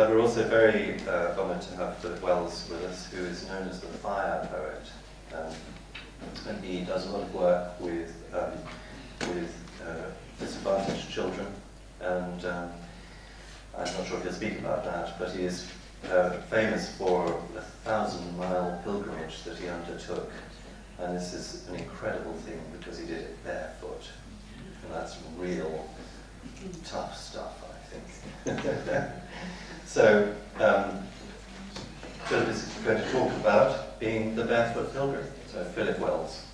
But we're also very honoured to have Philip Wells with us, who is known as the fire poet. And he does a lot of work with disadvantaged children. And I'm not sure if he'll speak about that, but he is famous for a 1,000-mile pilgrimage that he undertook. And this is an incredible thing because he did it barefoot. And that's real tough stuff, I think. So, Philip is going to talk about being the barefoot pilgrim. So, Philip Wells.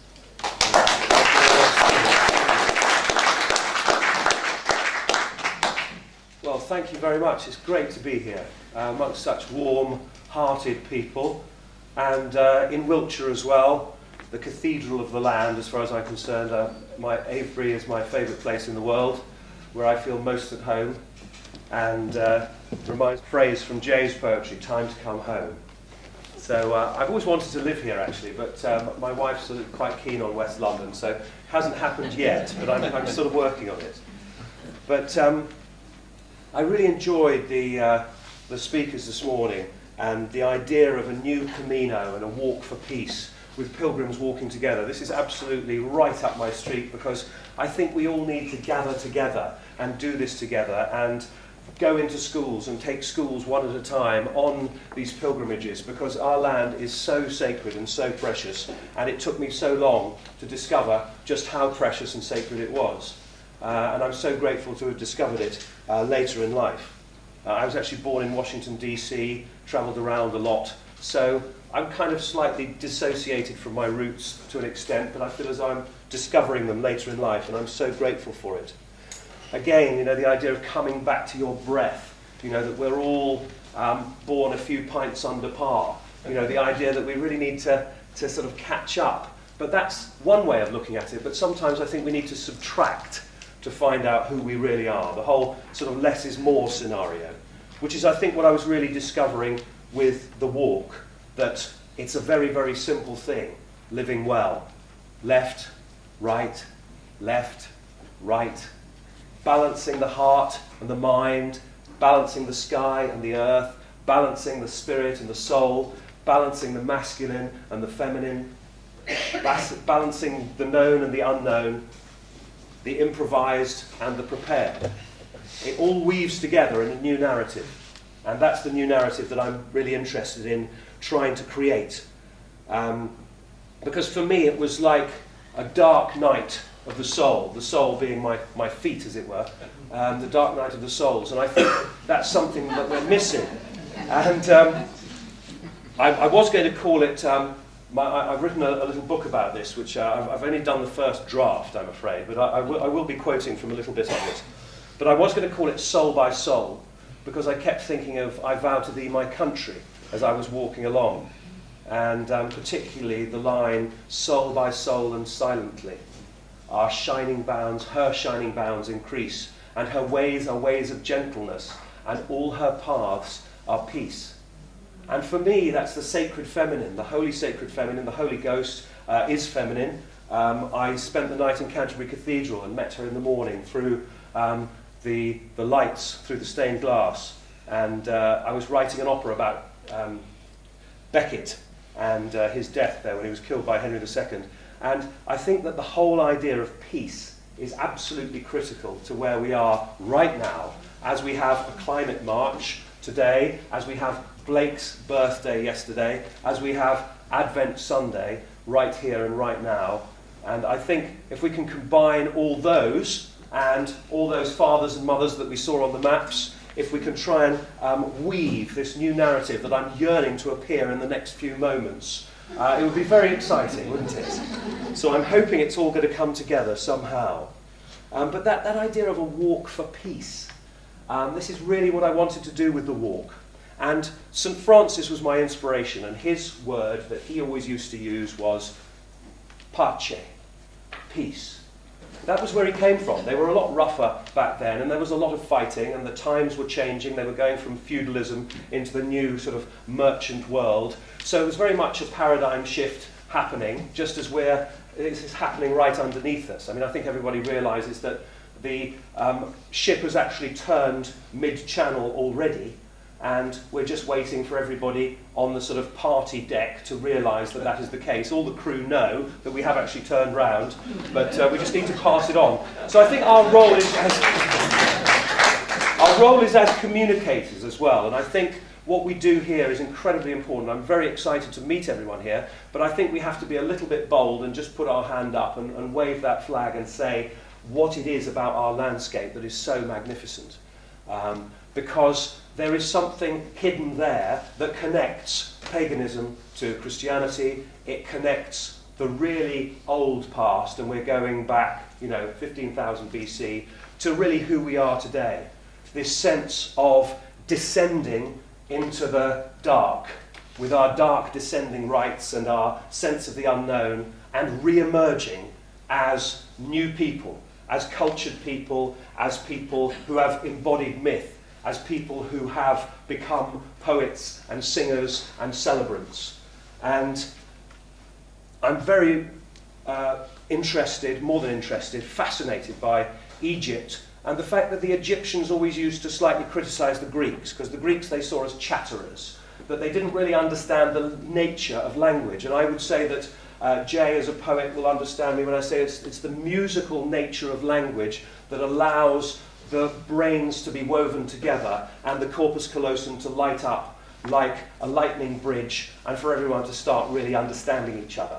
Well, thank you very much. It's great to be here amongst such warm-hearted people. And in Wiltshire as well, the cathedral of the land, as far as I'm concerned. Avebury is my favourite place in the world, where I feel most at home. And reminds phrase from Jay's poetry, time to come home. So I've always wanted to live here, actually, but my wife's sort of quite keen on West London, so it hasn't happened yet, but I'm sort of working on it. But I really enjoyed the speakers this morning and the idea of a new Camino and a walk for peace with pilgrims walking together. This is absolutely right up my street because I think we all need to gather together and do this together and go into schools and take schools one at a time on these pilgrimages because our land is so sacred and so precious, and it took me so long to discover just how precious and sacred it was. And I'm so grateful to have discovered it later in life. I was actually born in Washington, D.C., travelled around a lot, so I'm kind of slightly dissociated from my roots to an extent, but I feel as I'm discovering them later in life, and I'm so grateful for it. Again, the idea of coming back to your breath, that we're all born a few pints under par. The idea that we really need to sort of catch up. But that's one way of looking at it, but sometimes I think we need to subtract to find out who we really are. The whole sort of less is more scenario, which is, I think, what I was really discovering with the walk, that it's a very, very simple thing, living well. Left, right, balancing the heart and the mind, balancing the sky and the earth, balancing the spirit and the soul, balancing the masculine and the feminine, balancing the known and the unknown, the improvised and the prepared. It all weaves together in a new narrative. And that's the new narrative that I'm really interested in trying to create. Because for me it was like a dark night of the soul being my feet, as it were, the dark night of the souls. And I think that's something that we're missing. And I was going to call it, I've written a little book about this, which I've only done the first draft, I'm afraid, but I will be quoting from a little bit of it. But I was going to call it Soul by Soul, because I kept thinking of I Vow to Thee, My Country, as I was walking along. And particularly the line, soul by soul and silently, her shining bounds increase, and her ways are ways of gentleness, and all her paths are peace. And for me, that's the sacred feminine, the holy sacred feminine. The Holy Ghost is feminine. I spent the night in Canterbury Cathedral and met her in the morning through the lights, through the stained glass. And I was writing an opera about Becket and his death there when he was killed by Henry II. And I think that the whole idea of peace is absolutely critical to where we are right now, as we have a climate march today, as we have Blake's birthday yesterday, as we have Advent Sunday right here and right now. And I think if we can combine all those and all those fathers and mothers that we saw on the maps, if we can try and weave this new narrative that I'm yearning to appear in the next few moments, it would be very exciting, wouldn't it? So I'm hoping it's all going to come together somehow. But that idea of a walk for peace, this is really what I wanted to do with the walk. And Saint Francis was my inspiration, and his word that he always used to use was pace, peace. That was where he came from. They were a lot rougher back then, and there was a lot of fighting, and the times were changing. They were going from feudalism into the new sort of merchant world. So it was very much a paradigm shift happening, just as it's happening right underneath us. I mean, I think everybody realises that the ship has actually turned mid-channel already, and we're just waiting for everybody on the sort of party deck to realise that that is the case. All the crew know that we have actually turned round, but we just need to pass it on. So I think our role is as communicators as well, and I think what we do here is incredibly important. I'm very excited to meet everyone here, but I think we have to be a little bit bold and just put our hand up and wave that flag and say what it is about our landscape that is so magnificent. Because there is something hidden there that connects paganism to Christianity. It connects the really old past, and we're going back, 15,000 BC, to really who we are today. This sense of descending into the dark, with our dark descending rites and our sense of the unknown, and re-emerging as new people, as cultured people, as people who have embodied myth, as people who have become poets and singers and celebrants. And I'm very interested, more than interested, fascinated by Egypt, and the fact that the Egyptians always used to slightly criticise the Greeks, because the Greeks they saw as chatterers, that they didn't really understand the nature of language. And I would say that Jay, as a poet, will understand me when I say it's the musical nature of language that allows the brains to be woven together and the corpus callosum to light up like a lightning bridge, and for everyone to start really understanding each other.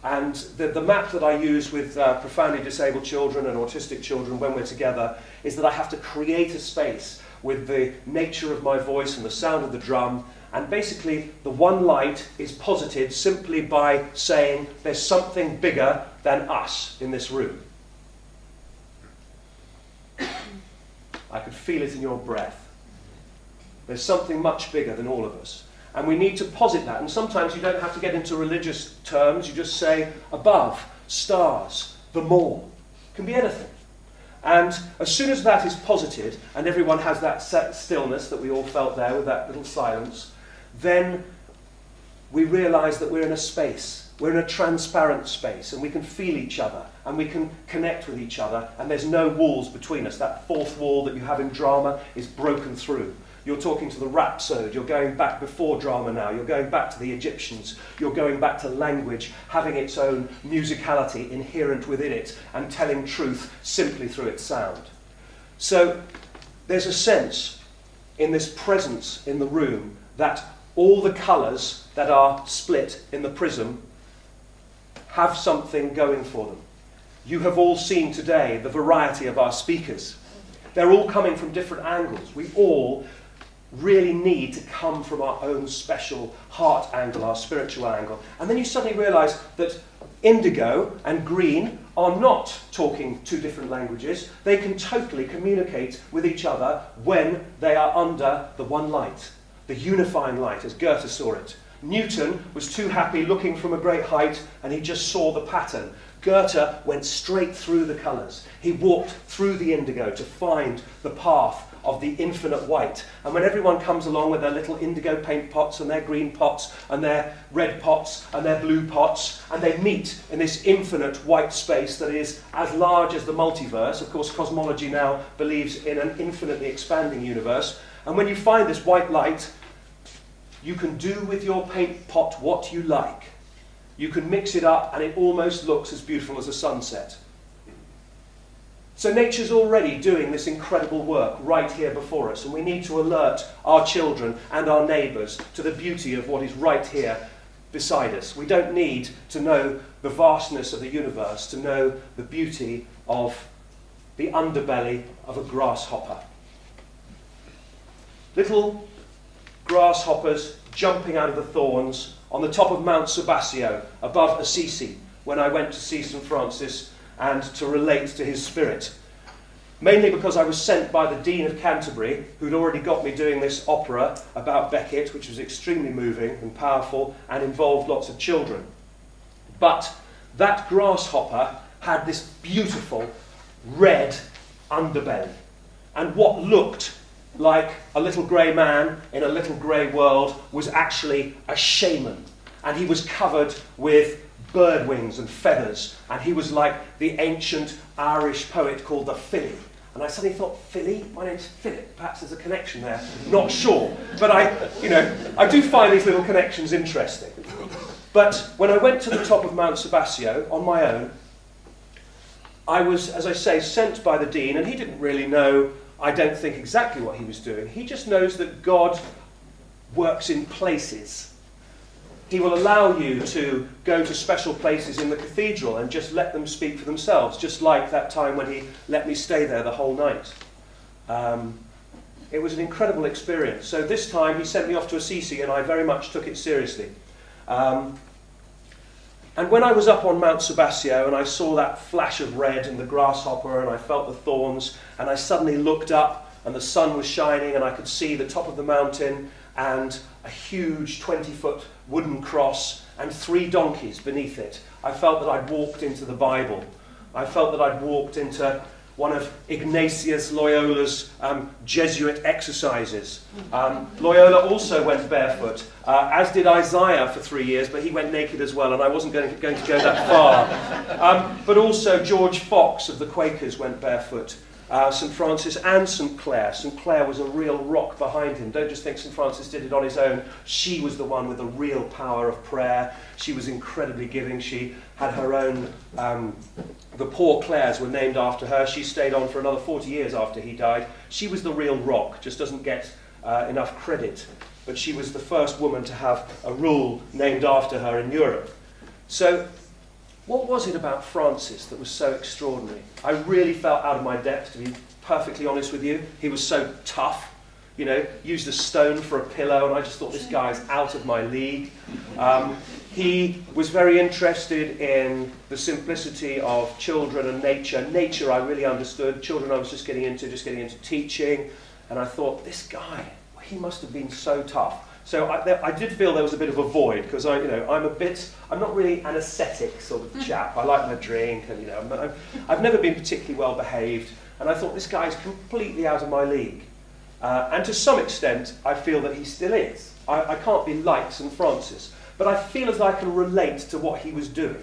And the map that I use with profoundly disabled children and autistic children when we're together is that I have to create a space with the nature of my voice and the sound of the drum, and basically the one light is posited simply by saying there's something bigger than us in this room. I could feel it in your breath. There's something much bigger than all of us. And we need to posit that. And sometimes you don't have to get into religious terms. You just say above, stars, the more. It can be anything. And as soon as that is posited, and everyone has that stillness that we all felt there with that little silence, then we realise that we're in a space. We're in a transparent space, and we can feel each other, and we can connect with each other, and there's no walls between us. That fourth wall that you have in drama is broken through. You're talking to the rhapsode, you're going back before drama now, you're going back to the Egyptians, you're going back to language having its own musicality inherent within it and telling truth simply through its sound. So there's a sense in this presence in the room that all the colours that are split in the prism have something going for them. You have all seen today the variety of our speakers. They're all coming from different angles. We all really need to come from our own special heart angle, our spiritual angle. And then you suddenly realise that indigo and green are not talking two different languages. They can totally communicate with each other when they are under the one light, the unifying light, as Goethe saw it. Newton was too happy looking from a great height, and he just saw the pattern. Goethe went straight through the colours. He walked through the indigo to find the path of the infinite white. And when everyone comes along with their little indigo paint pots and their green pots and their red pots and their blue pots, and they meet in this infinite white space that is as large as the multiverse. Of course, cosmology now believes in an infinitely expanding universe. And when you find this white light, you can do with your paint pot what you like. You can mix it up and it almost looks as beautiful as a sunset. So nature's already doing this incredible work right here before us, and we need to alert our children and our neighbours to the beauty of what is right here beside us. We don't need to know the vastness of the universe to know the beauty of the underbelly of a grasshopper. Little grasshoppers jumping out of the thorns on the top of Mount Sebastião above Assisi when I went to see Saint Francis and to relate to his spirit. Mainly because I was sent by the Dean of Canterbury, who'd already got me doing this opera about Beckett, which was extremely moving and powerful and involved lots of children. But that grasshopper had this beautiful red underbelly. And what looked like a little grey man in a little grey world was actually a shaman. And he was covered with bird wings and feathers, and he was like the ancient Irish poet called the Filly, And I suddenly thought, Philly? My name's Philip. Perhaps there's a connection there. Not sure. But I do find these little connections interesting. But when I went to the top of Mount Sebastian on my own, I was, as I say, sent by the dean, and he didn't really know, I don't think, exactly what he was doing. He just knows that God works in places. He will allow you to go to special places in the cathedral and just let them speak for themselves, just like that time when he let me stay there the whole night. It was an incredible experience. So this time he sent me off to Assisi, and I very much took it seriously. And when I was up on Mount Sebastian and I saw that flash of red and the grasshopper and I felt the thorns, and I suddenly looked up and the sun was shining and I could see the top of the mountain and a huge 20-foot wooden cross and 3 donkeys beneath it, I felt that I'd walked into the Bible. I felt that I'd walked into one of Ignatius Loyola's Jesuit exercises. Loyola also went barefoot, as did Isaiah for 3 years, but he went naked as well, and I wasn't going to go that far. But also George Fox of the Quakers went barefoot. Saint Francis and Saint Clare. Saint Clare was a real rock behind him. Don't just think Saint Francis did it on his own. She was the one with the real power of prayer. She was incredibly giving. She had her own... the poor Clares were named after her. She stayed on for another 40 years after he died. She was the real rock, just doesn't get enough credit. But she was the first woman to have a rule named after her in Europe. So... what was it about Francis that was so extraordinary? I really felt out of my depth, to be perfectly honest with you. He was so tough, used a stone for a pillow, and I just thought, this guy's out of my league. He was very interested in the simplicity of children and nature. Nature I really understood. Children I was just getting into teaching. And I thought, this guy, he must have been so tough. So I did feel there was a bit of a void, because I'm not really an ascetic sort of chap. I like my drink, and I've never been particularly well behaved, and I thought, this guy's completely out of my league. And to some extent, I feel that he still is. I can't be like St. Francis, but I feel as I can relate to what he was doing.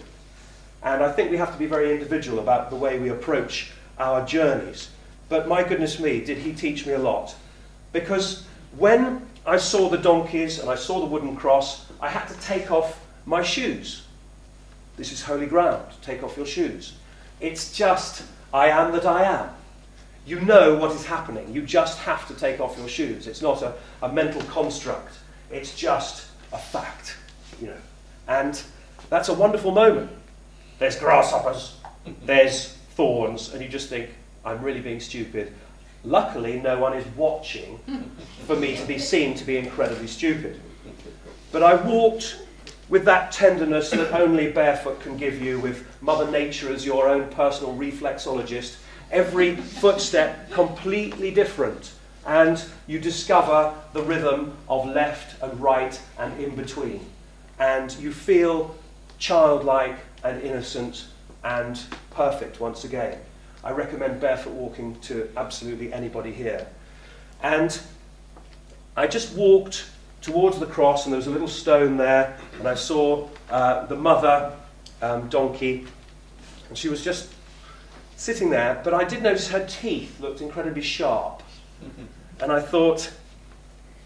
And I think we have to be very individual about the way we approach our journeys. But my goodness me, did he teach me a lot. Because when I saw the donkeys and I saw the wooden cross, I had to take off my shoes. This is holy ground. Take off your shoes. It's just, I am that I am. You know what is happening. You just have to take off your shoes. It's not a mental construct. It's just a fact, And that's a wonderful moment. There's grasshoppers, there's thorns, and you just think, I'm really being stupid. Luckily, no one is watching for me to be seen to be incredibly stupid. But I walked with that tenderness that only barefoot can give you, with Mother Nature as your own personal reflexologist. Every footstep completely different. And you discover the rhythm of left and right and in between. And you feel childlike and innocent and perfect once again. I recommend barefoot walking to absolutely anybody here. And I just walked towards the cross, and there was a little stone there, and I saw the mother donkey, and she was just sitting there, but I did notice her teeth looked incredibly sharp. And I thought,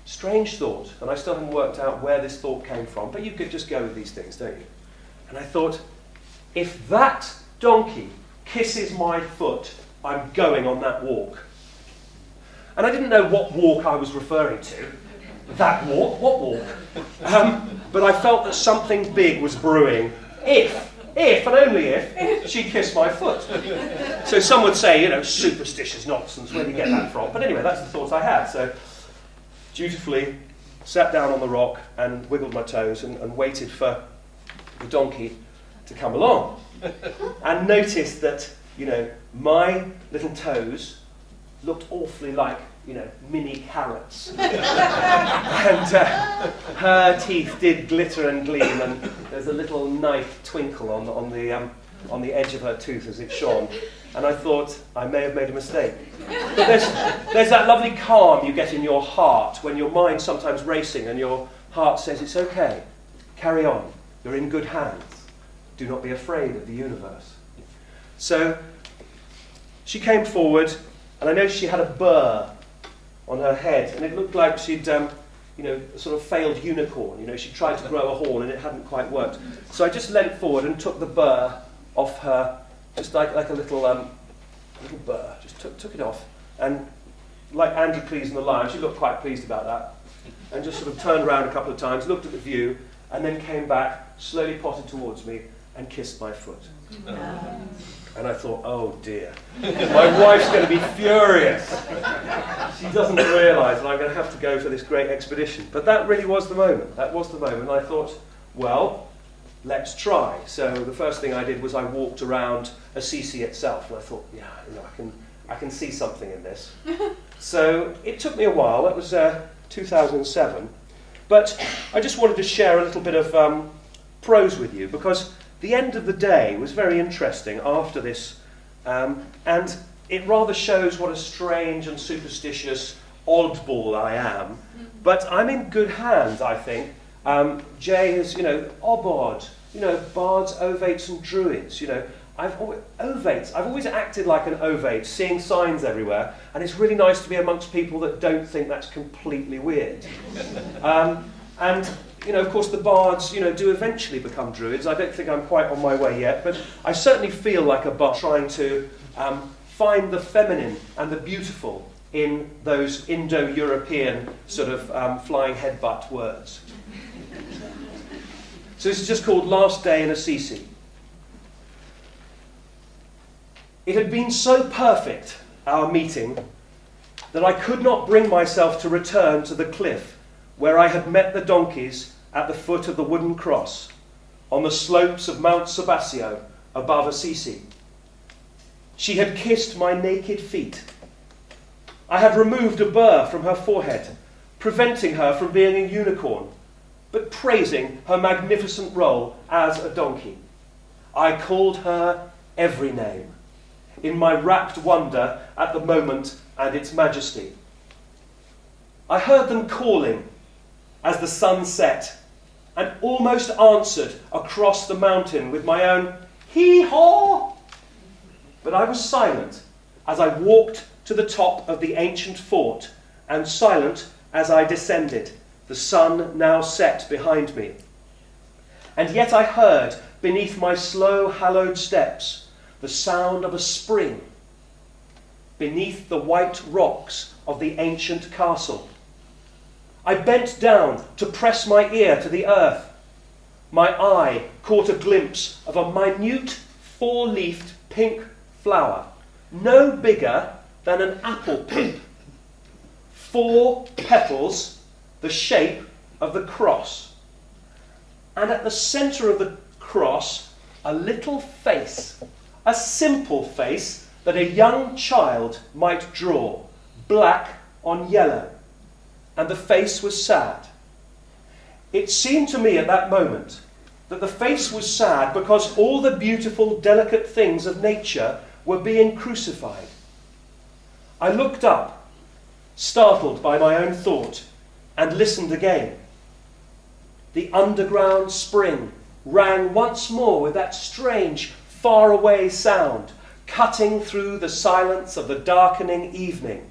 strange thought, and I still haven't worked out where this thought came from, but you could just go with these things, don't you? And I thought, if that donkey kisses my foot, I'm going on that walk. And I didn't know what walk I was referring to. That walk? What walk? But I felt that something big was brewing. If and only if, she kissed my foot. So some would say, superstitious nonsense, where do you get that from? But anyway, that's the thought I had. So dutifully sat down on the rock and wiggled my toes and waited for the donkey to come along. And noticed that, my little toes looked awfully like, mini carrots. And her teeth did glitter and gleam, and there's a little knife twinkle on the edge of her tooth as it shone. And I thought, I may have made a mistake. But there's that lovely calm you get in your heart when your mind's sometimes racing and your heart says, it's okay, carry on, you're in good hands. Do not be afraid of the universe. So she came forward, And I noticed she had a burr on her head, and it looked like she'd, a sort of failed unicorn. She tried to grow a horn, and it hadn't quite worked. So I just leant forward and took the burr off her, just like a little burr. Just took it off, and like Androcles and the lion, she looked quite pleased about that, and just sort of turned around a couple of times, looked at the view, and then came back, slowly potted towards me, and kissed my foot. And I thought, oh dear, my wife's going to be furious. She doesn't realise that I'm going to have to go for this great expedition. But that really was the moment. That was the moment. I thought, well, let's try. So the first thing I did was I walked around Assisi itself, and I thought, I can see something in this. So it took me a while. That was 2007. But I just wanted to share a little bit of prose with you, because the end of the day was very interesting after this, and it rather shows what a strange and superstitious oddball I am. But I'm in good hands, I think. Jay is, obod, bards, ovates and druids, I've always acted like an ovate, seeing signs everywhere, and it's really nice to be amongst people that don't think that's completely weird. Of course, the bards, do eventually become druids. I don't think I'm quite on my way yet, but I certainly feel like a bard trying to find the feminine and the beautiful in those Indo-European sort of flying headbutt words. So this is just called Last Day in Assisi. It had been so perfect, our meeting, that I could not bring myself to return to the cliff where I had met the donkeys at the foot of the wooden cross on the slopes of Mount Sebastiano above Assisi. She had kissed my naked feet. I had removed a burr from her forehead, preventing her from being a unicorn, but praising her magnificent role as a donkey. I called her every name, in my rapt wonder at the moment and its majesty. I heard them calling as the sun set, and almost answered across the mountain with my own hee-haw. But I was silent as I walked to the top of the ancient fort, and silent as I descended, the sun now set behind me. And yet I heard, beneath my slow hallowed steps, the sound of a spring, beneath the white rocks of the ancient castle. I bent down to press my ear to the earth. My eye caught a glimpse of a minute four-leafed pink flower, no bigger than an apple pip. 4 petals, the shape of the cross. And at the centre of the cross, a little face, a simple face that a young child might draw, black on yellow. And the face was sad. It seemed to me at that moment that the face was sad because all the beautiful, delicate things of nature were being crucified. I looked up, startled by my own thought, and listened again. The underground spring rang once more with that strange, faraway sound, cutting through the silence of the darkening evening.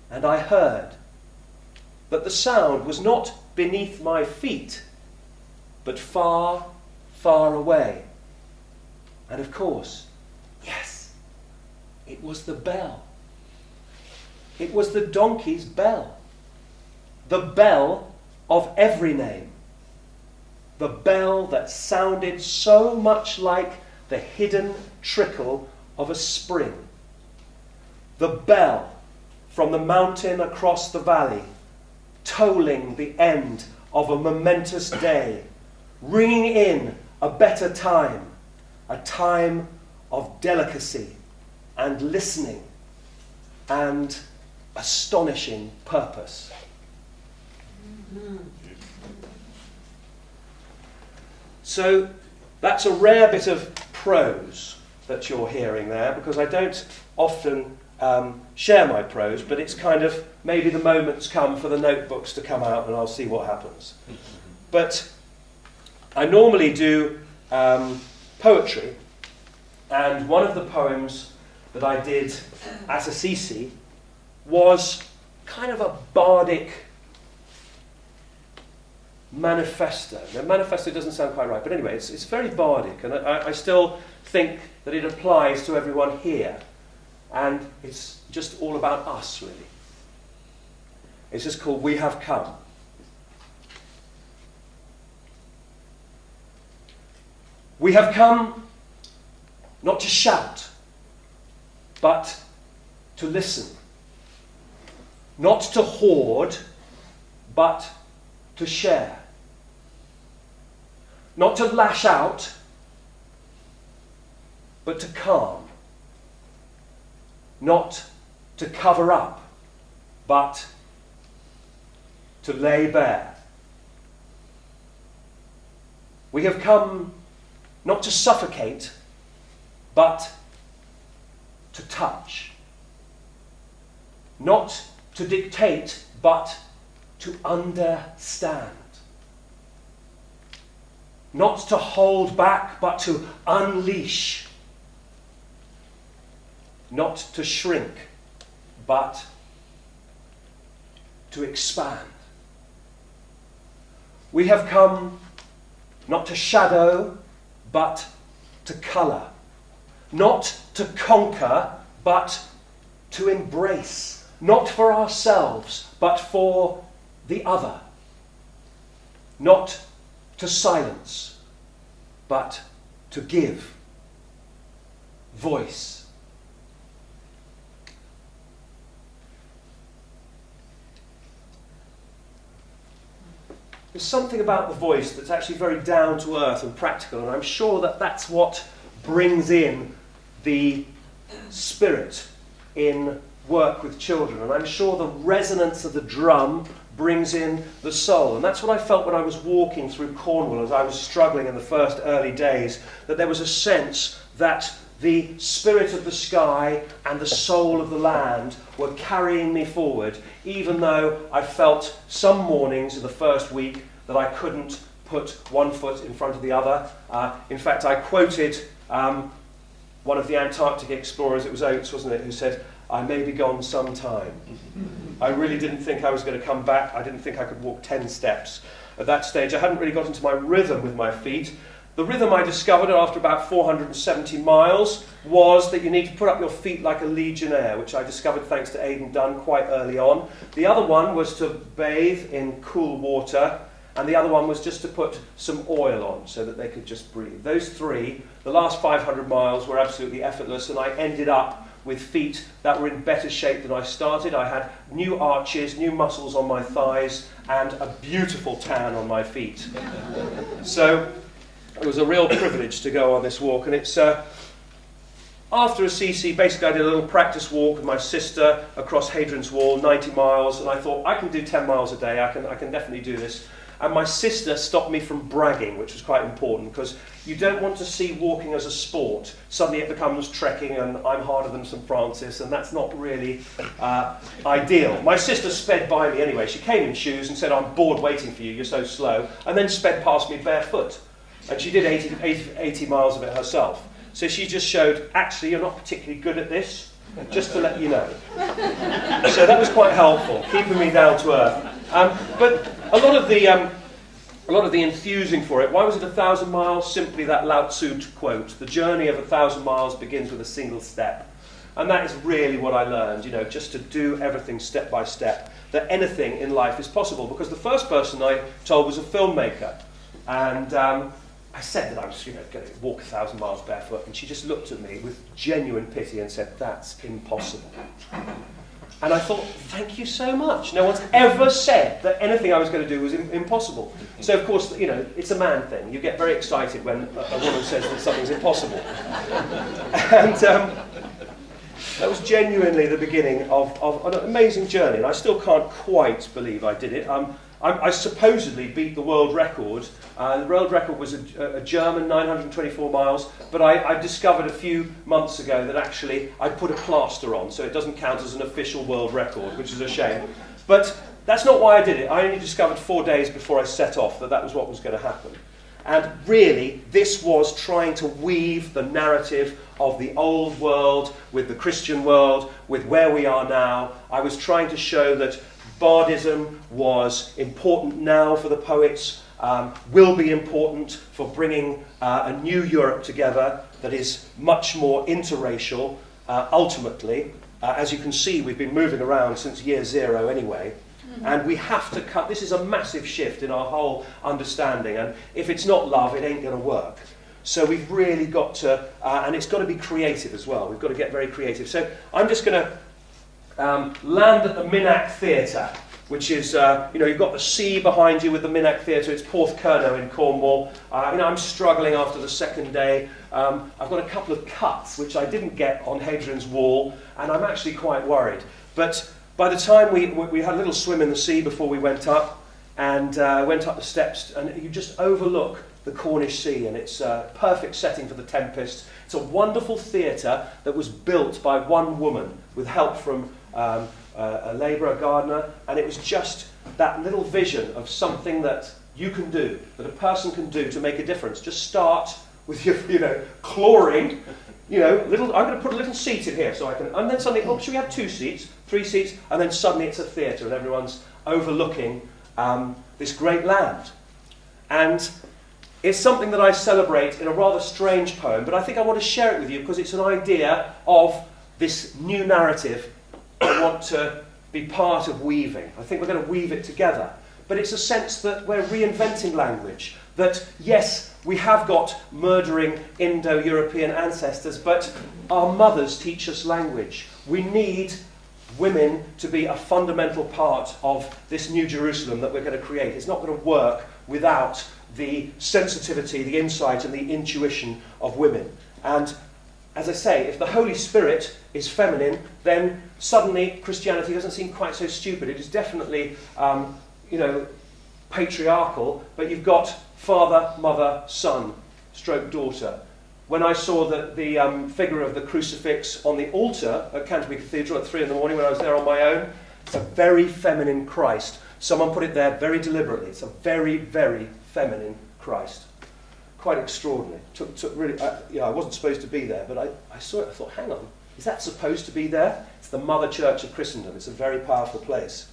And I heard, but the sound was not beneath my feet, but far, far away. And of course, yes, it was the bell. It was the donkey's bell. The bell of every name. The bell that sounded so much like the hidden trickle of a spring. The bell from the mountain across the valley, tolling the end of a momentous day, ringing in a better time, a time of delicacy and listening and astonishing purpose. So that's a rare bit of prose that you're hearing there, because I don't often share my prose, but it's kind of maybe the moment's come for the notebooks to come out and I'll see what happens. But I normally do poetry, and one of the poems that I did at Assisi was kind of a bardic manifesto. Now, manifesto doesn't sound quite right, but anyway, it's very bardic, and I still think that it applies to everyone here. And it's just all about us, really. It's just called We Have Come. We have come not to shout, but to listen. Not to hoard, but to share. Not to lash out, but to calm. Not to cover up, but to lay bare. We have come not to suffocate, but to touch. Not to dictate, but to understand. Not to hold back, but to unleash. Not to shrink, but to expand. We have come not to shadow, but to colour. Not to conquer, but to embrace. Not for ourselves, but for the other. Not to silence, but to give voice. There's something about the voice that's actually very down to earth and practical, and I'm sure that that's what brings in the spirit in work with children, and I'm sure the resonance of the drum brings in the soul. And that's what I felt when I was walking through Cornwall as I was struggling in the first early days, that there was a sense that the spirit of the sky and the soul of the land were carrying me forward, even though I felt some mornings in the first week that I couldn't put one foot in front of the other. In fact, I quoted one of the Antarctic explorers, it was Oates, wasn't it, who said, "I may be gone some time." I really didn't think I was going to come back. I didn't think I could walk 10 steps. At that stage, I hadn't really got into my rhythm with my feet. The rhythm I discovered after about 470 miles was that you need to put up your feet like a legionnaire, which I discovered thanks to Aidan Dunn quite early on. The other one was to bathe in cool water, and the other one was just to put some oil on so that they could just breathe. Those three, the last 500 miles, were absolutely effortless, and I ended up with feet that were in better shape than I started. I had new arches, new muscles on my thighs, and a beautiful tan on my feet. So it was a real privilege to go on this walk, and it's after Assisi, basically I did a little practice walk with my sister across Hadrian's Wall, 90 miles, and I thought, I can do 10 miles a day, I can definitely do this. And my sister stopped me from bragging, which was quite important, because you don't want to see walking as a sport. Suddenly it becomes trekking, and I'm harder than Saint Francis, and that's not really ideal. My sister sped by me anyway. She came in shoes and said, "I'm bored waiting for you, you're so slow," and then sped past me barefoot. And she did 80 miles of it herself. So she just showed, actually, you're not particularly good at this, just to let you know. So that was quite helpful, keeping me down to earth. But a lot of the enthusing for it, why was it 1,000 miles? Simply that Lao Tzu quote, "The journey of 1,000 miles begins with a single step." And that is really what I learned, just to do everything step by step, that anything in life is possible. Because the first person I told was a filmmaker. And I said that I was going to walk 1,000 miles barefoot, and she just looked at me with genuine pity and said, "That's impossible." And I thought, thank you so much. No one's ever said that anything I was going to do was impossible. So, of course, it's a man thing. You get very excited when a woman says that something's impossible. And that was genuinely the beginning of an amazing journey. And I still can't quite believe I did it. I supposedly beat the world record. The world record was a German 924 miles, but I discovered a few months ago that actually I put a plaster on, so it doesn't count as an official world record, which is a shame. But that's not why I did it. I only discovered 4 days before I set off that was what was going to happen. And really, this was trying to weave the narrative of the old world with the Christian world, with where we are now. I was trying to show that bardism was important now for the poets, will be important for bringing a new Europe together that is much more interracial, ultimately. As you can see, we've been moving around since year zero anyway. And we have to cut. This is a massive shift in our whole understanding. And if it's not love, it ain't going to work. So we've really got to, and it's got to be creative as well. We've got to get very creative. So I'm just going to land at the Minack Theatre, which is, you've got the sea behind you with the Minack Theatre. It's Porthcurno in Cornwall. I'm struggling after the second day. I've got a couple of cuts, which I didn't get on Hadrian's Wall, and I'm actually quite worried. But by the time we had a little swim in the sea before we went up, and went up the steps, and you just overlook the Cornish Sea, and it's a perfect setting for the Tempest. It's a wonderful theatre that was built by one woman with help from a labourer, a gardener, and it was just that little vision of something that you can do, that a person can do to make a difference. Just start with your, clawing, little. I'm going to put a little seat in here so I can, and then suddenly, should we have 2 seats, 3 seats, and then suddenly it's a theatre and everyone's overlooking this great land. And it's something that I celebrate in a rather strange poem, but I think I want to share it with you because it's an idea of this new narrative I want to be part of weaving. I think we're going to weave it together. But it's a sense that we're reinventing language. That, yes, we have got murdering Indo-European ancestors, but our mothers teach us language. We need women to be a fundamental part of this new Jerusalem that we're going to create. It's not going to work without the sensitivity, the insight, and the intuition of women. And as I say, if the Holy Spirit is feminine, then suddenly Christianity doesn't seem quite so stupid. It is definitely, patriarchal, but you've got father, mother, son, stroke daughter. When I saw the figure of the crucifix on the altar at Canterbury Cathedral at 3 in the morning when I was there on my own, it's a very feminine Christ. Someone put it there very deliberately. It's a very, very feminine Christ. Quite extraordinary. Really, I wasn't supposed to be there, but I saw it. I thought, hang on, is that supposed to be there? It's the Mother Church of Christendom. It's a very powerful place.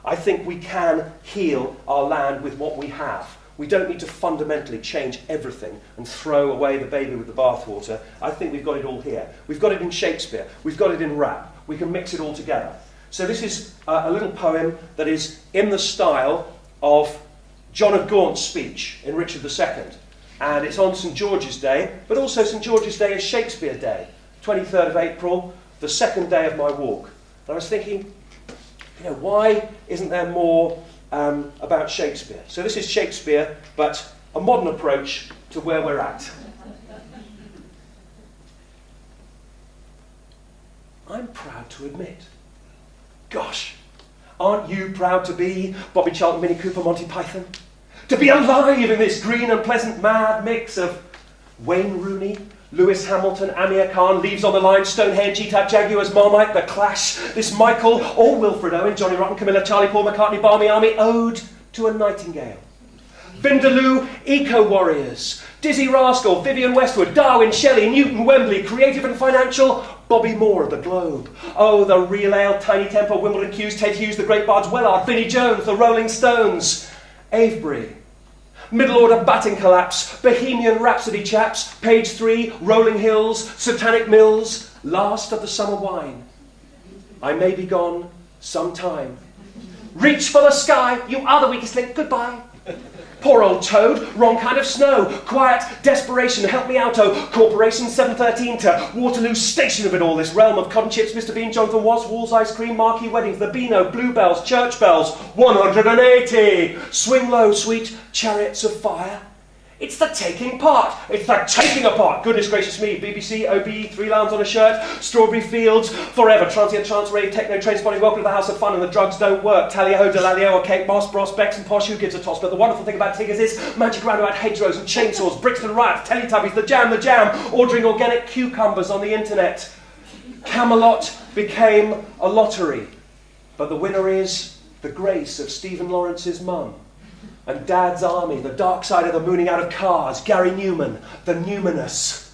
I think we can heal our land with what we have. We don't need to fundamentally change everything and throw away the baby with the bathwater. I think we've got it all here. We've got it in Shakespeare. We've got it in rap. We can mix it all together. So this is a little poem that is in the style of John of Gaunt's speech in Richard II. And it's on St. George's Day, but also St. George's Day is Shakespeare Day, 23rd of April, the second day of my walk. And I was thinking, why isn't there more about Shakespeare? So this is Shakespeare, but a modern approach to where we're at. I'm proud to admit. Gosh, aren't you proud to be Bobby Charlton, Minnie Cooper, Monty Python? To be alive in this green and pleasant mad mix of Wayne Rooney, Lewis Hamilton, Amir Khan, Leaves on the Line, Stonehenge, G-Type, Jaguars, Marmite, The Clash, this Michael, or Wilfred Owen, Johnny Rotten, Camilla, Charlie, Paul McCartney, Barmy Army, Ode to a Nightingale. Vindaloo, Eco Warriors, Dizzy Rascal, Vivian Westwood, Darwin, Shelley, Newton, Wembley, Creative and Financial, Bobby Moore of the Globe. Oh, the Real Ale, Tiny Temper, Wimbledon Hughes, Ted Hughes, the Great Bards, Wellard, Vinnie Jones, the Rolling Stones, Avebury. Middle Order Batting Collapse, Bohemian Rhapsody Chaps, Page 3, Rolling Hills, Satanic Mills, Last of the Summer Wine. I may be gone some time. Reach for the sky, you are the weakest link, goodbye. Poor old Toad, Wrong Kind of Snow, Quiet, Desperation, Help Me Out-O, Corporation 713 to Waterloo Station of it all, this realm of cotton chips, Mr. Bean, Jonathan Watts, Walls Ice Cream, Marquee Weddings, The Beano, Bluebells, Church Bells, 180, Swing Low, Sweet Chariots of Fire. It's the taking part. It's the taking apart. Goodness gracious me. BBC, OBE, 3 lambs on a shirt, Strawberry Fields, Forever, Transient Trance, Rave, Techno, Train Spotting, Welcome to the House of Fun, and the drugs don't work. Tally-ho, Delalio, or Kate Moss, Bros, Bex, and Posh, who gives a toss? But the wonderful thing about Tiggers is magic roundabout hedgerows and chainsaws, Brixton riots, Teletubbies, the jam, ordering organic cucumbers on the internet. Camelot became a lottery, but the winner is the grace of Stephen Lawrence's mum. and Dad's Army, The Dark Side of the Mooning Out of Cars, Gary Newman, The Numinous.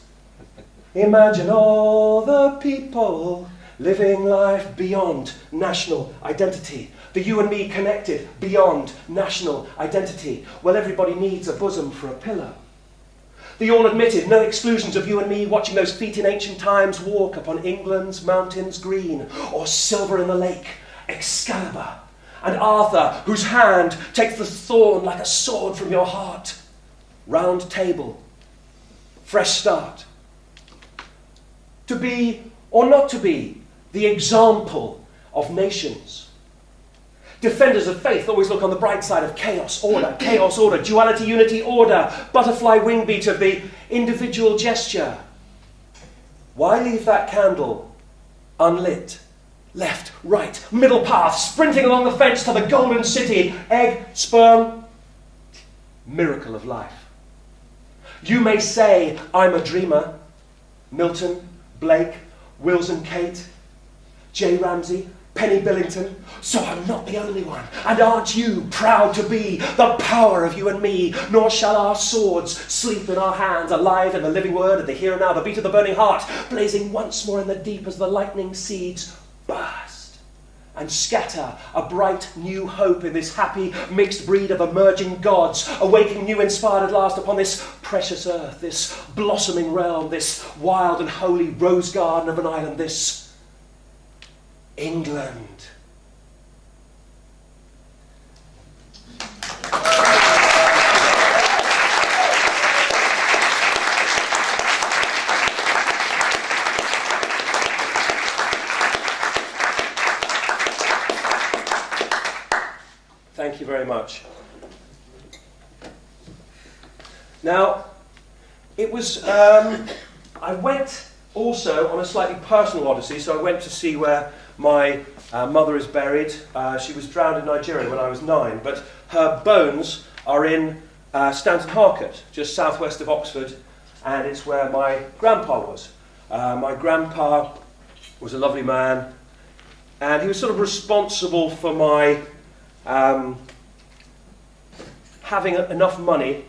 Imagine all the people living life beyond national identity. The you and me connected beyond national identity. Well, everybody needs a bosom for a pillow. The all admitted, no exclusions of you and me watching those feet in ancient times walk upon England's mountains green, or silver in the lake, Excalibur, and Arthur, whose hand takes the thorn like a sword from your heart. Round table, fresh start. To be or not to be the example of nations. Defenders of faith always look on the bright side of chaos, order, duality, unity, order, butterfly wing beat of the individual gesture. Why leave that candle unlit? Left, right, middle path, sprinting along the fence to the golden city, egg, sperm, miracle of life. You may say, I'm a dreamer. Milton, Blake, Wills and Kate, J. Ramsey, Penny Billington, so I'm not the only one. And aren't you proud to be the power of you and me? Nor shall our swords sleep in our hands, alive in the living word of the here and now, the beat of the burning heart, blazing once more in the deep as the lightning seeds burst and scatter a bright new hope in this happy mixed breed of emerging gods, awaking new inspired at last upon this precious earth, this blossoming realm, this wild and holy rose garden of an island, this England. Thank you very much. Now, it was, I went also on a slightly personal odyssey, so I went to see where my mother is buried. She was drowned in Nigeria when I was 9, but her bones are in Stanton-Harcourt, just southwest of Oxford, and it's where my grandpa was. My grandpa was a lovely man, and he was sort of responsible for my having enough money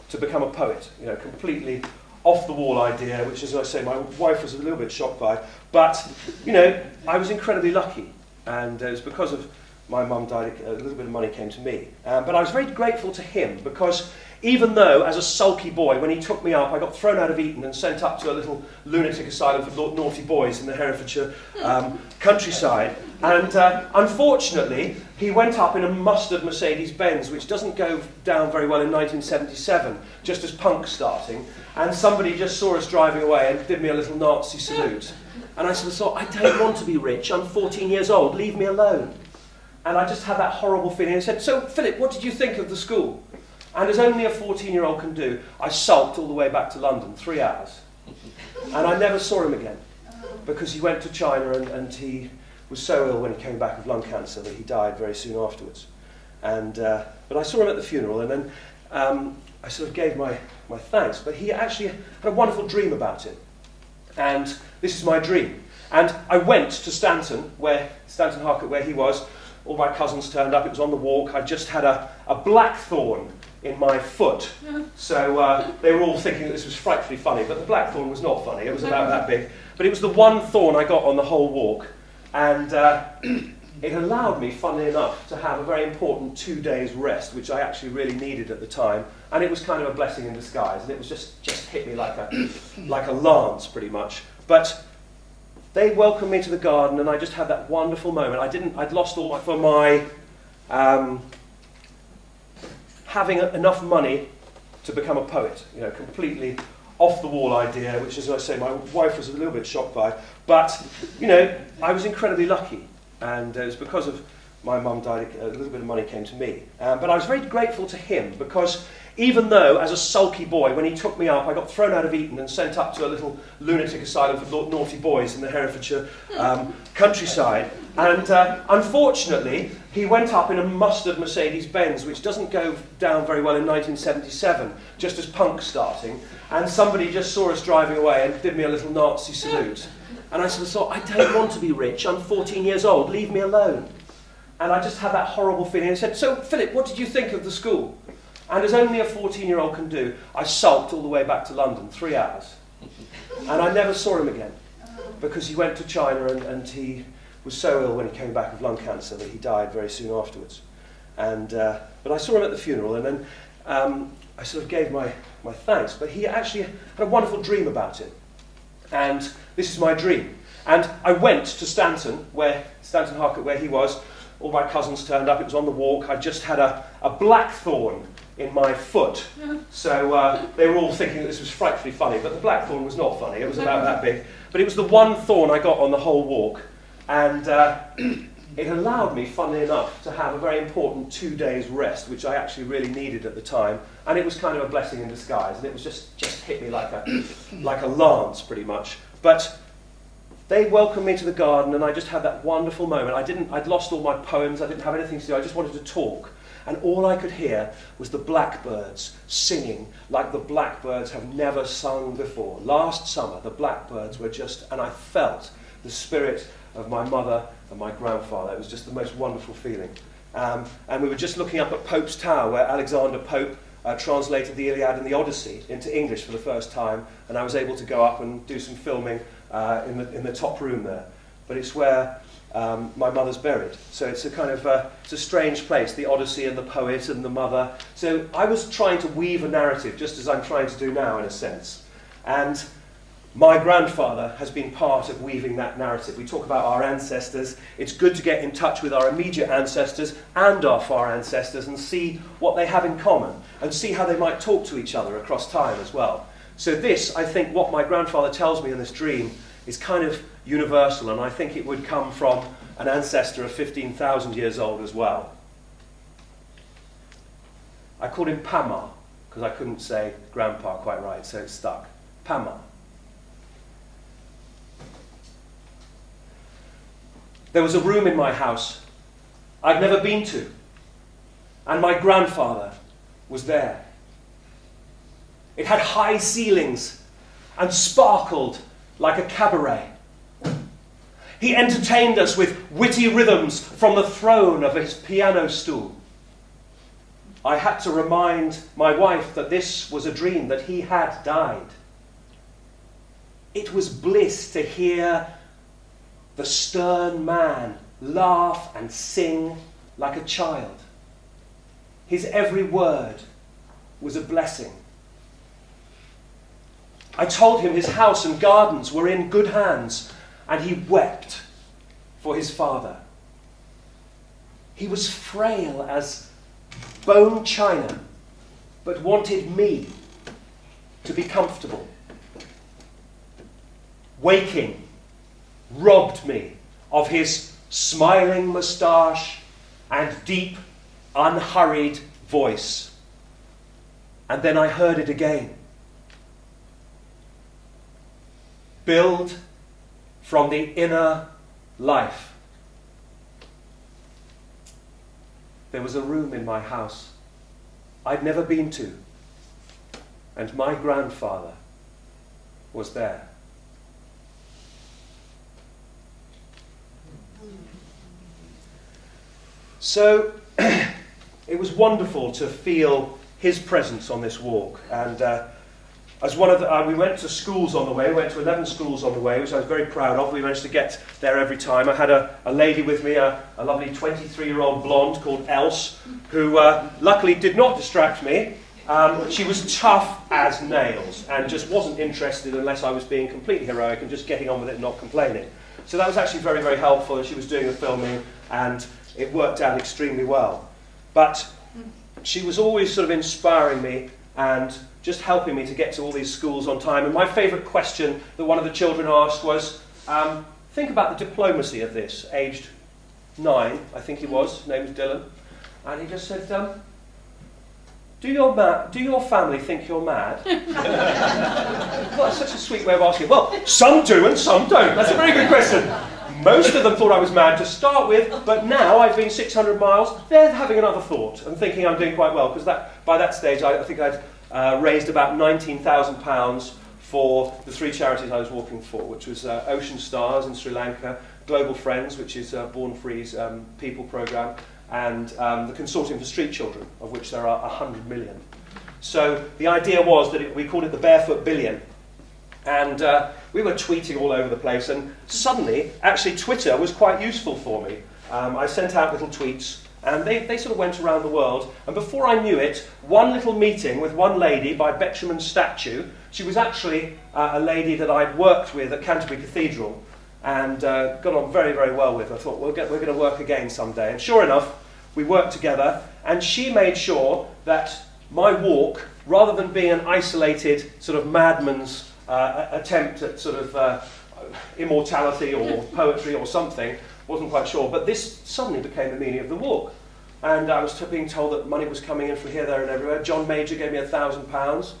to become a poet, completely off-the-wall idea, which, as I say, my wife was a little bit shocked by. But, I was incredibly lucky. And it was because of my mum died, a little bit of money came to me. But I was very grateful to him, because even though, as a sulky boy, when he took me up, I got thrown out of Eton and sent up to a little lunatic asylum for naughty boys in the Herefordshire countryside. And unfortunately, he went up in a mustard Mercedes-Benz, which doesn't go down very well in 1977, just as punk's starting. And somebody just saw us driving away and did me a little Nazi salute. And I sort of thought, I don't want to be rich. I'm 14 years old. Leave me alone. And I just had that horrible feeling. I said, so, Philip, what did you think of the school? And as only a 14-year-old can do, I sulked all the way back to London, 3 hours. And I never saw him again, because he went to China and he was so ill when he came back of lung cancer that he died very soon afterwards. And but I saw him at the funeral, and then I sort of gave my thanks. But he actually had a wonderful dream about it. And this is my dream. And I went to Stanton-Harcourt, where he was. All my cousins turned up. It was on the walk. I just had a blackthorn in my foot. So they were all thinking that this was frightfully funny, but the blackthorn was not funny. It was about that big. But it was the one thorn I got on the whole walk. And it allowed me, funnily enough, to have a very important 2 days rest, which I actually really needed at the time. And it was kind of a blessing in disguise. And it was just hit me like a lance, pretty much. But they welcomed me to the garden, and I just had that wonderful moment. I'd lost all for my having enough money to become a poet, completely off-the-wall idea, which, as I say, my wife was a little bit shocked by. But, I was incredibly lucky. And it was because of my mum died, a little bit of money came to me. But I was very grateful to him, because even though, as a sulky boy, when he took me up, I got thrown out of Eton and sent up to a little lunatic asylum for naughty boys in the Herefordshire countryside. And unfortunately, he went up in a mustard Mercedes-Benz, which doesn't go down very well in 1977, just as punk's starting. And somebody just saw us driving away and did me a little Nazi salute. And I sort of thought, I don't want to be rich. I'm 14 years old. Leave me alone. And I just had that horrible feeling. I said, "So, Philip, what did you think of the school?" And as only a 14-year-old can do, I sulked all the way back to London, 3 hours. And I never saw him again, because he went to China and he was so ill when he came back of lung cancer that he died very soon afterwards. But I saw him at the funeral, and then I sort of gave my thanks. But he actually had a wonderful dream about it. And this is my dream. And I went to Stanton Harcourt, where he was. All my cousins turned up. It was on the walk. I just had a blackthorn in my foot. So they were all thinking that this was frightfully funny. But the blackthorn was not funny. It was about that big. But it was the one thorn I got on the whole walk. And it allowed me, funnily enough, to have a very important 2 days rest, which I actually really needed at the time. And it was kind of a blessing in disguise. And it was just hit me like a lance, pretty much. But they welcomed me to the garden, and I just had that wonderful moment. I'd lost all my poems. I didn't have anything to do. I just wanted to talk. And all I could hear was the blackbirds singing like the blackbirds have never sung before. Last summer, the blackbirds were and I felt the spirit of my mother and my grandfather. It was just the most wonderful feeling. And we were just looking up at Pope's Tower, where Alexander Pope translated the Iliad and the Odyssey into English for the first time, and I was able to go up and do some filming in the top room there. But it's where my mother's buried. So it's a kind of it's a strange place, the Odyssey and the poet and the mother. So I was trying to weave a narrative, just as I'm trying to do now, in a sense. And my grandfather has been part of weaving that narrative. We talk about our ancestors. It's good to get in touch with our immediate ancestors and our far ancestors and see what they have in common and see how they might talk to each other across time as well. So this, I think, what my grandfather tells me in this dream is kind of universal, and I think it would come from an ancestor of 15,000 years old as well. I called him Pama because I couldn't say grandpa quite right, so it stuck. Pama. There was a room in my house I'd never been to, and my grandfather was there. It had high ceilings and sparkled like a cabaret. He entertained us with witty rhythms from the throne of his piano stool. I had to remind my wife that this was a dream, that he had died. It was bliss to hear the stern man laugh and sing like a child. His every word was a blessing. I told him his house and gardens were in good hands, and he wept for his father. He was frail as bone china, but wanted me to be comfortable. Waking robbed me of his smiling moustache and deep, unhurried voice. And then I heard it again. Build from the inner life. There was a room in my house I'd never been to, and my grandfather was there. So it was wonderful to feel his presence on this walk. And as one of we went to schools on the way. We went to 11 schools on the way, which I was very proud of. We managed to get there every time. I had a lady with me, a lovely 23-year-old blonde called Else, who luckily did not distract me. She was tough as nails and just wasn't interested unless I was being completely heroic and just getting on with it and not complaining. So that was actually very, very helpful, and she was doing the filming, and it worked out extremely well. But she was always sort of inspiring me and just helping me to get to all these schools on time. And my favourite question that one of the children asked was, think about the diplomacy of this, aged 9, I think he was, his name was Dylan. And he just said, do your family think you're mad? Well, that's such a sweet way of asking. Well, some do and some don't. That's a very good question. Most of them thought I was mad to start with, but now I've been 600 miles, they're having another thought and thinking I'm doing quite well, because by that stage I think I'd raised about £19,000 for the 3 charities I was walking for, which was Ocean Stars in Sri Lanka, Global Friends, which is Born Free's people programme, and the Consortium for Street Children, of which there are 100 million. So the idea was that we called it the Barefoot Billion. And we were tweeting all over the place, and suddenly, actually, Twitter was quite useful for me. I sent out little tweets, and they sort of went around the world. And before I knew it, one little meeting with one lady by Betjeman's statue. She was actually a lady that I'd worked with at Canterbury Cathedral, and got on very, very well with. I thought, we're going to work again someday. And sure enough, we worked together, and she made sure that my walk, rather than being an isolated sort of madman's attempt at sort of immortality or poetry or something, wasn't quite sure, but this suddenly became the meaning of the walk. And I was being told that money was coming in from here, there and everywhere. John Major gave me £1,000.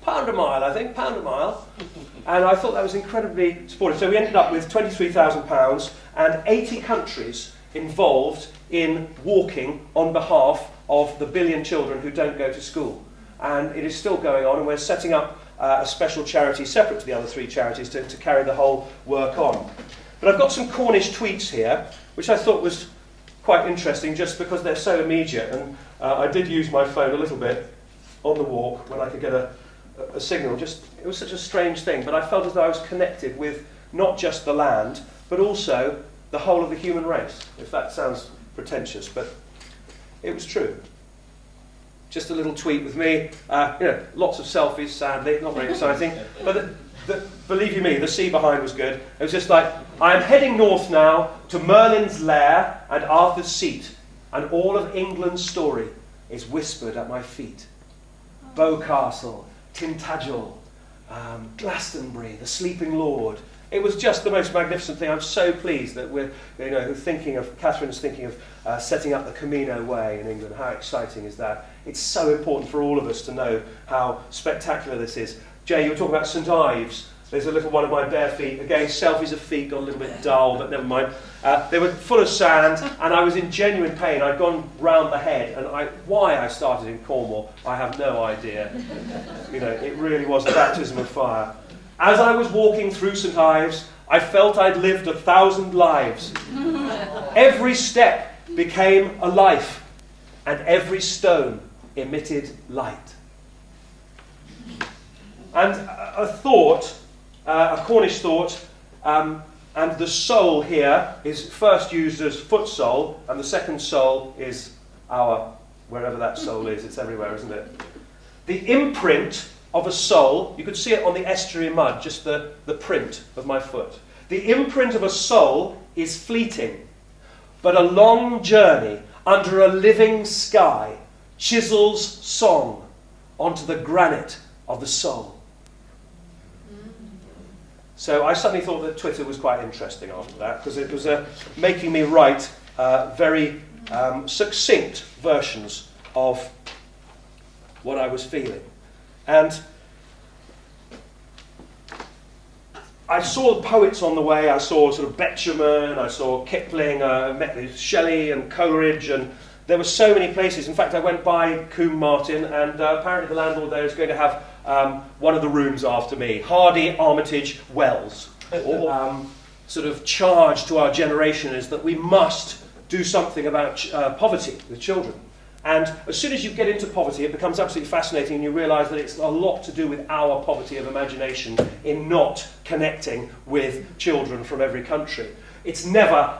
Pound a mile, I think, pound a mile. And I thought that was incredibly supportive. So we ended up with £23,000 and 80 countries involved in walking on behalf of the billion children who don't go to school. And it is still going on, and we're setting up a special charity separate to the other three charities to carry the whole work on. But I've got some Cornish tweets here, which I thought was quite interesting just because they're so immediate. And I did use my phone a little bit on the walk when I could get a signal. It was such a strange thing, but I felt as though I was connected with not just the land, but also the whole of the human race, if that sounds pretentious, but it was true. Just a little tweet with me, lots of selfies, sadly, not very exciting, but believe you me, the sea behind was good. It was just like, I am heading north now to Merlin's lair and Arthur's seat, and all of England's story is whispered at my feet. Bowcastle, Tintagel, Glastonbury, the Sleeping Lord. It was just the most magnificent thing. I'm so pleased that Catherine's thinking of setting up the Camino Way in England. How exciting is that? It's so important for all of us to know how spectacular this is. Jay, you were talking about St Ives. There's a little one of my bare feet. Again, selfies of feet got a little bit dull, but never mind. They were full of sand, and I was in genuine pain. I'd gone round the head, and why I started in Cornwall, I have no idea. It really was a baptism of fire. As I was walking through St Ives, I felt I'd lived 1,000 lives. Every step became a life, and every stone emitted light. And a Cornish thought, and the soul here is first used as foot sole, and the second soul is wherever that soul is, it's everywhere, isn't it? The imprint of a soul, you could see it on the estuary mud, just the print of my foot. The imprint of a soul is fleeting, but a long journey under a living sky chisels song onto the granite of the soul. So I suddenly thought that Twitter was quite interesting after that, because it was making me write very succinct versions of what I was feeling. And I saw poets on the way. I saw sort of Betjeman, I saw Kipling, I met with Shelley and Coleridge, and there were so many places. In fact, I went by Combe Martin, and apparently the landlord there is going to have one of the rooms after me. Hardy, Armitage, Wells. Sort of charge to our generation is that we must do something about poverty with children. And as soon as you get into poverty, it becomes absolutely fascinating, and you realise that it's a lot to do with our poverty of imagination in not connecting with children from every country. It's never,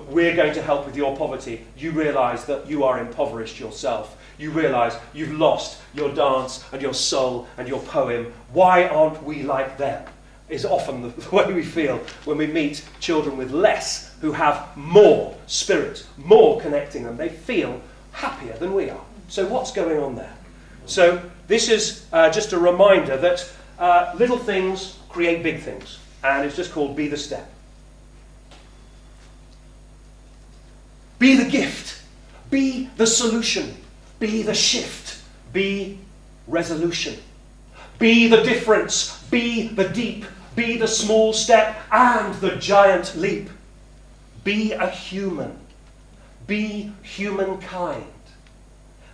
we're going to help with your poverty. You realise that you are impoverished yourself. You realise you've lost your dance and your soul and your poem. Why aren't we like them? Is often the way we feel when we meet children with less, who have more spirit, more connecting them. They feel happier than we are. So what's going on there? So this is just a reminder that little things create big things. And it's just called Be the Step. Be the gift. Be the solution. Be the shift. Be resolution. Be the difference. Be the deep. Be the small step and the giant leap. Be a human. Be humankind.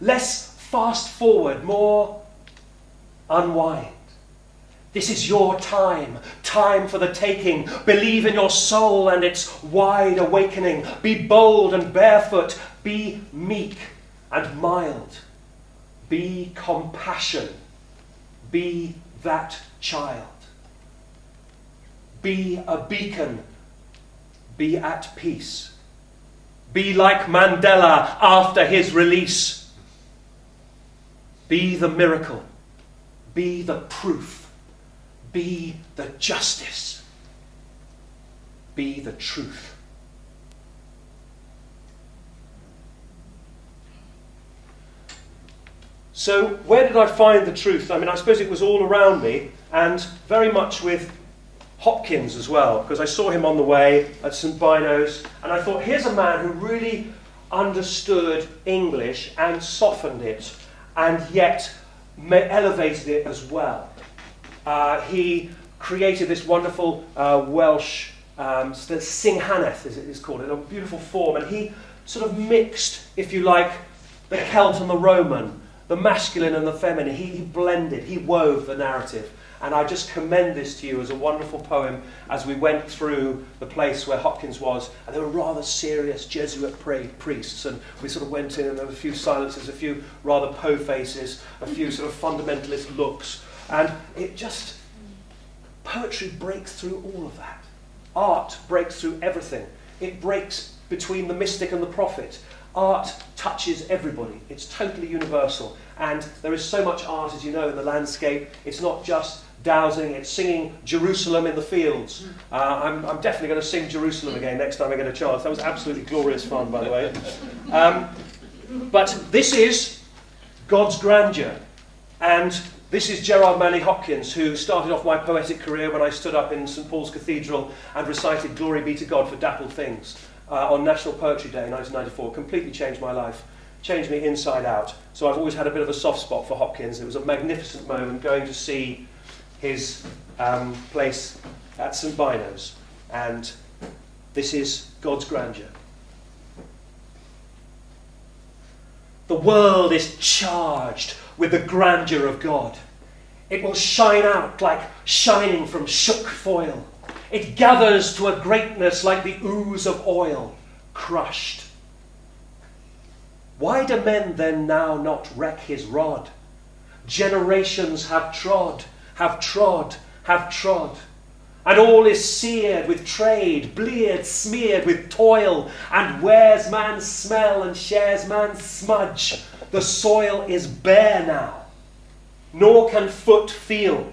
Less fast forward, more unwind. This is your time, time for the taking. Believe in your soul and its wide awakening. Be bold and barefoot. Be meek and mild. Be compassion. Be that child. Be a beacon. Be at peace. Be like Mandela after his release. Be the miracle. Be the proof. Be the justice. Be the truth. So where did I find the truth? I mean, I suppose it was all around me, and very much with Hopkins as well, because I saw him on the way at St Bino's, and I thought, here's a man who really understood English and softened it, and yet elevated it as well. He created this wonderful Welsh Singhaneth, as it is called, in a beautiful form, and he sort of mixed, if you like, the Celt and the Roman, the masculine and the feminine. He blended, he wove the narrative. And I just commend this to you as a wonderful poem as we went through the place where Hopkins was. And there were rather serious Jesuit priests, and we sort of went in and there were a few silences, a few rather Poe faces, a few sort of fundamentalist looks. And it just, poetry breaks through all of that. Art breaks through everything. It breaks between the mystic and the prophet. Art touches everybody. It's totally universal. And there is so much art, as you know, in the landscape. It's not just dowsing, it's singing Jerusalem in the fields. I'm definitely going to sing Jerusalem again next time I get a chance. That was absolutely glorious fun, by the way. But this is God's grandeur. And this is Gerard Manley Hopkins, who started off my poetic career when I stood up in St Paul's Cathedral and recited Glory Be to God for Dappled Things on National Poetry Day in 1994. Completely changed my life, changed me inside out. So I've always had a bit of a soft spot for Hopkins. It was a magnificent moment going to see his place at St Bino's. And this is God's grandeur. The world is charged with the grandeur of God. It will shine out like shining from shook foil. It gathers to a greatness like the ooze of oil, crushed. Why do men then now not wreck his rod? Generations have trod, have trod, have trod. And all is seared with trade, bleared, smeared with toil, and wears man's smell and shares man's smudge. The soil is bare now, nor can foot feel,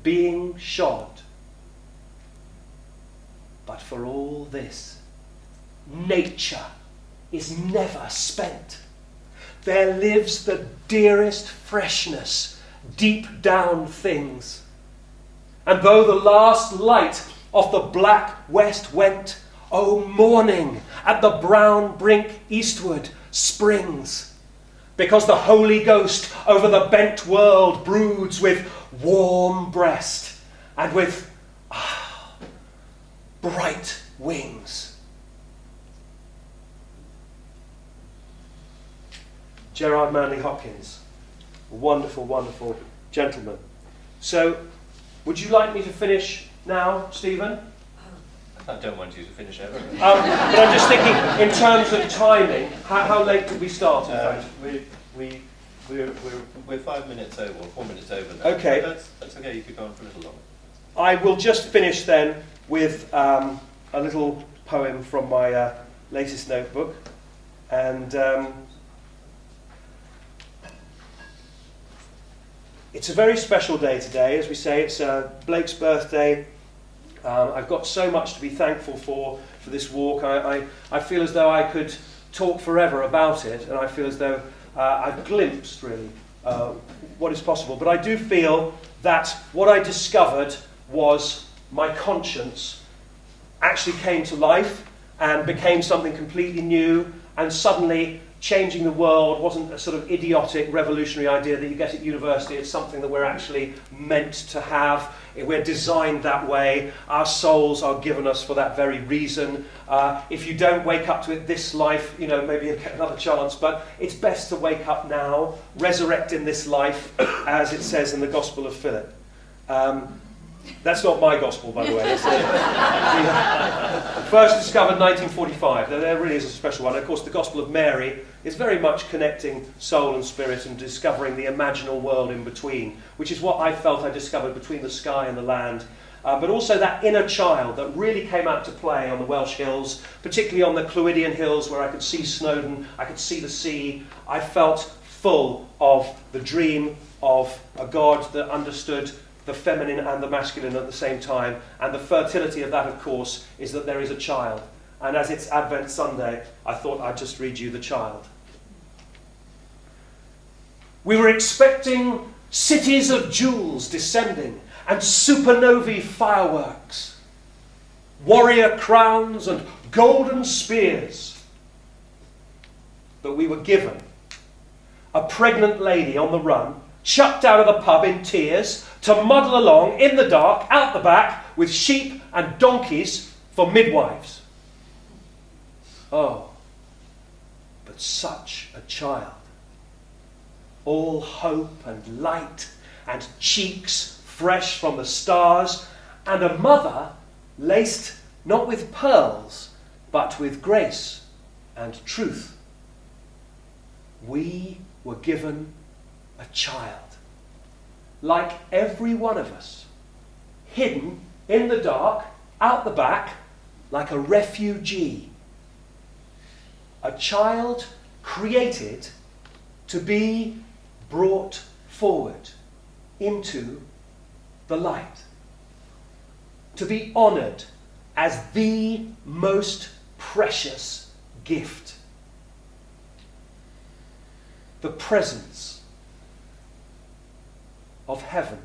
being shod. But for all this, nature is never spent. There lives the dearest freshness deep down things. And though the last light of the black west went, O morning at the brown brink eastward springs, because the Holy Ghost over the bent world broods with warm breast and with bright wings. Gerard Manley Hopkins, a wonderful, wonderful gentleman. So, would you like me to finish now, Stephen? I don't want you to finish ever. But I'm just thinking, in terms of timing, how late did we start, in fact? We're 5 minutes over, or 4 minutes over now. Okay. That's okay, you could go on for a little longer. I will just finish then with a little poem from my latest notebook. And it's a very special day today. As we say, it's Blake's birthday. I've got so much to be thankful for this walk. I feel as though I could talk forever about it, and I feel as though I've glimpsed, really, what is possible. But I do feel that what I discovered was my conscience actually came to life and became something completely new, and suddenly changing the world wasn't a sort of idiotic revolutionary idea that you get at university. It's something that we're actually meant to have. We're designed that way. Our souls are given us for that very reason. If you don't wake up to it this life, maybe you'll get another chance, but it's best to wake up now, resurrect in this life, as it says in the Gospel of Philip. That's not my gospel, by the way. It's first discovered 1945. There really is a special one. Of course, the Gospel of Mary is very much connecting soul and spirit and discovering the imaginal world in between, which is what I felt I discovered between the sky and the land. But also that inner child that really came out to play on the Welsh hills, particularly on the Clwydian hills where I could see Snowdon, I could see the sea. I felt full of the dream of a God that understood the feminine and the masculine at the same time. And the fertility of that, of course, is that there is a child. And as it's Advent Sunday, I thought I'd just read you the child. We were expecting cities of jewels descending and supernovae fireworks, warrior crowns and golden spears. But we were given a pregnant lady on the run, chucked out of the pub in tears, to muddle along in the dark, out the back, with sheep and donkeys for midwives. Oh, but such a child. All hope and light, and cheeks fresh from the stars, and a mother laced not with pearls, but with grace and truth. We were given a child, like every one of us, hidden in the dark, out the back, like a refugee. A child created to be brought forward into the light, to be honoured as the most precious gift. The presence of heaven